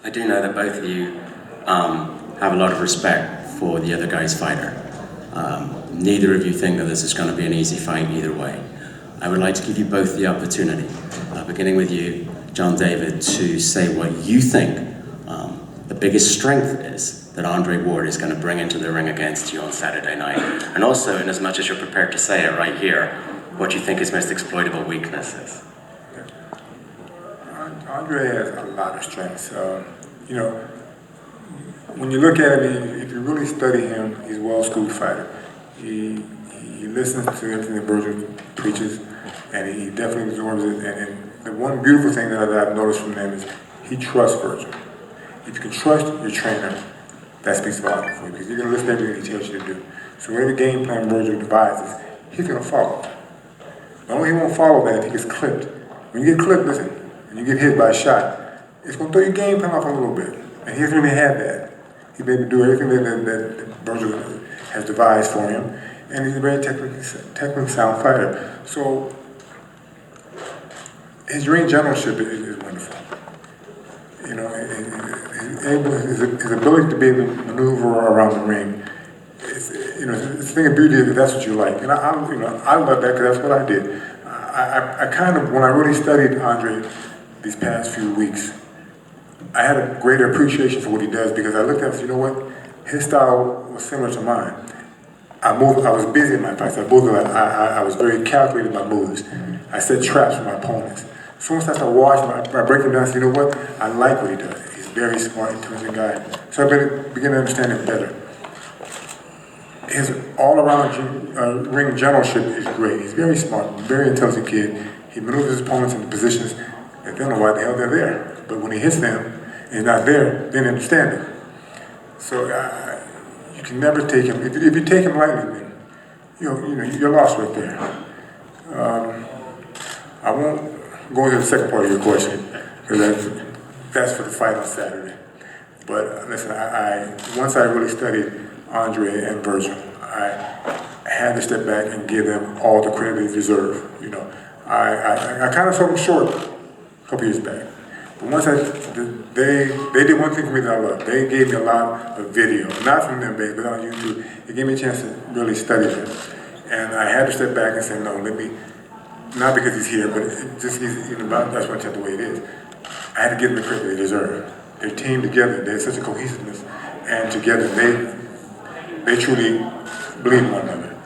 I do know that both of you have a lot of respect for the other guy's fighter. Neither of you think that this is going to be an easy fight either way. I would like to give you both the opportunity, beginning with you, John David, to say what you think the biggest strength is that Andre Ward is going to bring into the ring against you on Saturday night. And also, in as much as you're prepared to say it right here, what you think his most exploitable weakness is. Andre has a lot of strengths. You know, when you look at him, if you really study him, he's a well-schooled fighter. He listens to everything that Virgil preaches, and he definitely absorbs it. And the one beautiful thing that I've noticed from him is he trusts Virgil. If you can trust your trainer, that speaks volumes for you, because you're going to listen to everything he tells you to do. So whatever game plan Virgil devises, he's going to follow. The only way he won't follow that if he gets clipped. When you get clipped, listen, and you get hit by a shot, it's going to throw your game plan off a little bit. And he hasn't really had that. He's been able to do everything that Virgil has devised for him, and he's a very technically sound fighter. So his ring generalship is wonderful. You know, his ability to be able to maneuver around the ring, it's a thing of beauty if that's what you like. And I love that because that's what I did. I kind of, when I really studied Andre these past few weeks, I had a greater appreciation for what he does, because I looked at him and said, you know what, his style was similar to mine. I was busy in my fights. I was very calculated in my moves. I set traps for my opponents. So once I started watching, I break him down and say, you know what, I like what he does. He's a very smart, intelligent guy. So I began to understand him better. His all-around ring generalship is great. He's very smart, very intelligent kid. He maneuvers his opponents in positions that they don't know why the hell they're there. But when he hits them and he's not there, they understand it. So you can never take him. If you take him lightly, then you're lost right there. I won't go into the second part of your question, because that's for the fight on Saturday. But listen, once I really studied Andre and Virgil, I had to step back and give them all the credit they deserve. You know, I kind of sold them short a couple years back. But once they did one thing for me that I loved. They gave me a lot of video, not from them, but on YouTube. It gave me a chance to really study them. And I had to step back and say, no, not because he's here, but that's why it's the way it is. I had to give them the credit they deserve. Their team together, they had such a cohesiveness, and together they truly believe in one another.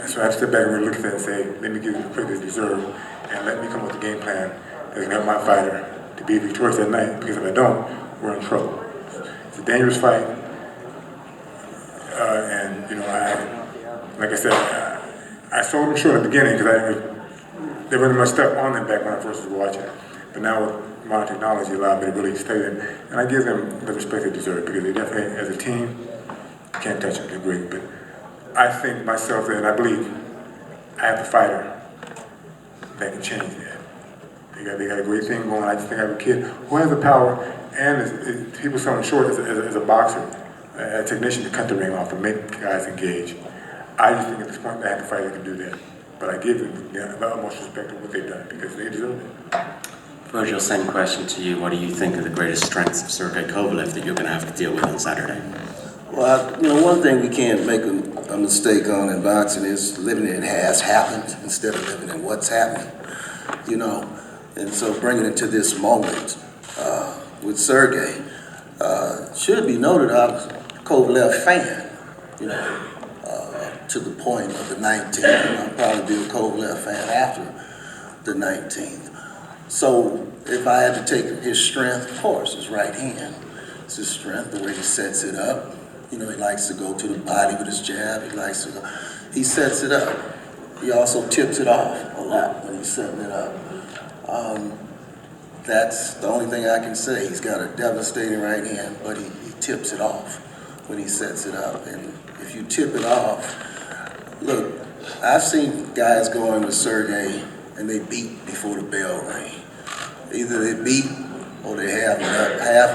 So I had to step back and really look at that and say, let me give them the credit they deserve, and let me come up with a game plan that's going to help my fighter to be victorious that night, because if I don't, we're in trouble. It's a dangerous fight, and like I said, I sold them short at the beginning because there wasn't much stuff on them back when I first was watching. But now with modern technology allowed me to really study them, and I give them the respect they deserve, because they definitely, as a team, can't touch them. They're great. But I think myself that, and I believe I have a fighter that can change that. They got a great thing going. I just think I have a kid who has the power, and he was selling short as a boxer, a technician to cut the ring off and make guys engage. I just think at this point I have a fighter that can do that. But I give them the utmost respect of what they've done, because they deserve it. Virgil, same question to you. What do you think are the greatest strengths of Sergey Kovalev that you're going to have to deal with on Saturday? Well, one thing we can't make a mistake on in boxing is living in has happened instead of living in what's happening. And so bringing it to this moment with Sergey, should be noted I was a Kovalev fan, to the point of the 19th, and I'll probably be a Kovalev fan after the 19th. So if I had to take his strength, of course, his right hand. It's his strength, the way he sets it up. He likes to go to the body with his jab. He sets it up. He also tips it off a lot when he's setting it up. That's the only thing I can say. He's got a devastating right hand, but he tips it off when he sets it up. And if you tip it off, look, I've seen guys go into Sergey and they beat before the bell rang. Either they beat or they have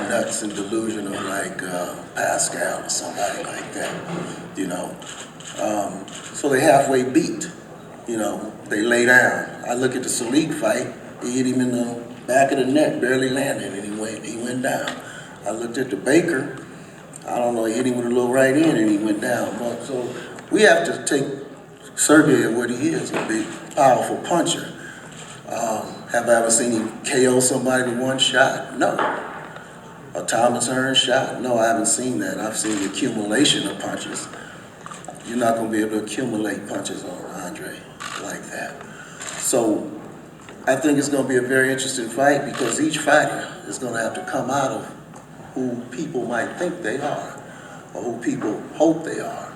nuts and delusional like Pascal or somebody like that, So they halfway beat, they lay down. I look at the Salik fight, he hit him in the back of the neck, barely landed, and he went down. I looked at the Baker. I don't know, he hit him with a little right in and he went down. So we have to take Sergey at what he is, a big, powerful puncher. Have I ever seen him KO somebody with one shot? No. A Thomas Hearns shot? No, I haven't seen that. I've seen the accumulation of punches. You're not going to be able to accumulate punches on Andre like that. So I think it's going to be a very interesting fight because each fighter is going to have to come out of who people might think they are or who people hope they are.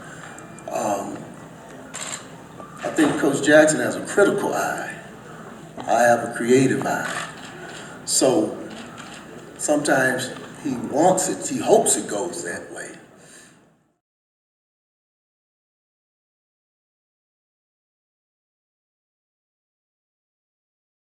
I think Coach Jackson has a critical eye. I have a creative eye. So sometimes he wants it, he hopes it goes that way.